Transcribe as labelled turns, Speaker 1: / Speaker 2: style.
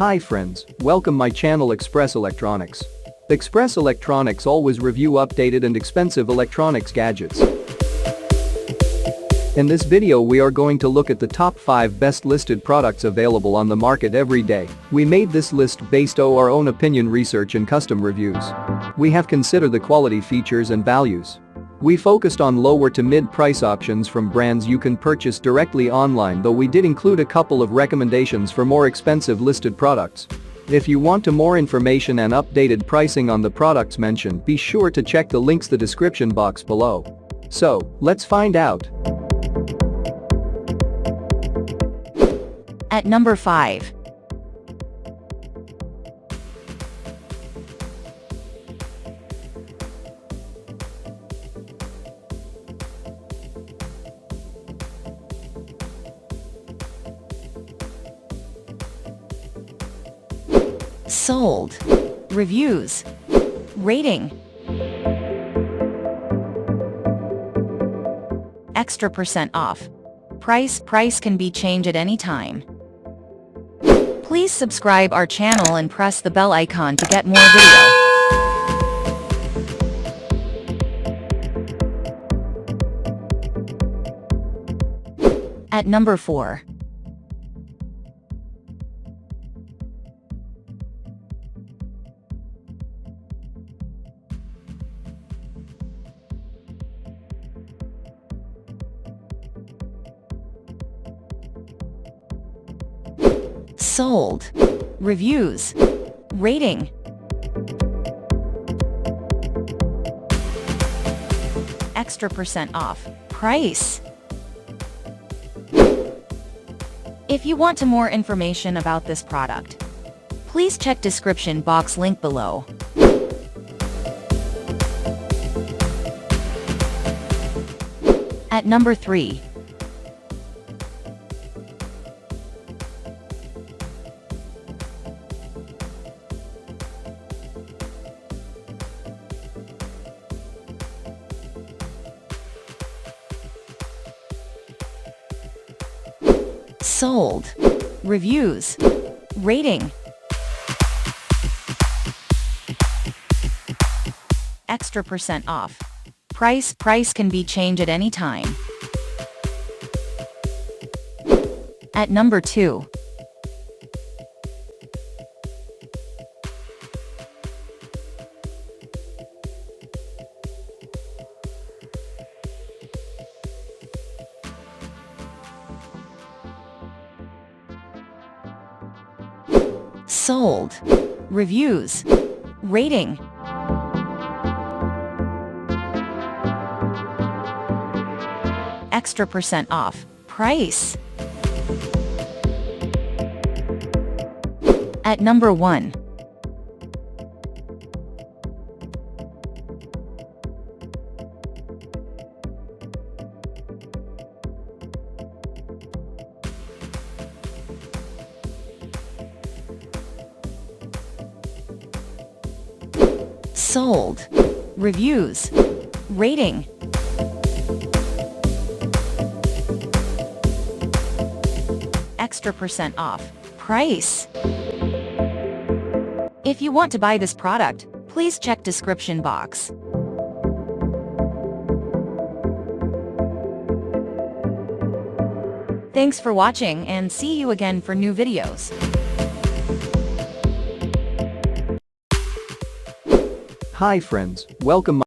Speaker 1: Hi friends, welcome my channel Express Electronics. Express Electronics always review updated and expensive electronics gadgets. In this video we are going to look at the top 5 best listed products available on the market every day. We made this list based on our own opinion research and custom reviews. We have considered the quality features and values. We focused on lower to mid-price options from brands you can purchase directly online, though we did include a couple of recommendations for more expensive listed products. If you want more information and updated pricing on the products mentioned, be sure to check the links in the description box below. So, let's find out.
Speaker 2: At number 5. Sold. Reviews. Rating. Extra % off. Price can be changed at any time. Please subscribe our channel and press the bell icon to get more video. At number 4. Sold. Reviews. Rating. Extra % off. Price. If you want more information about this product, please check description box link below. At number 3. Sold. Reviews. Rating. Extra % off. Price can be changed at any time. At number 2. Sold. Reviews. Rating. Extra % off. Price. At number 1. Sold. Reviews. Rating. Extra % off. Price. If you want to buy this product, please check description box. Thanks for watching and see you again for new videos.
Speaker 1: Hi friends, welcome.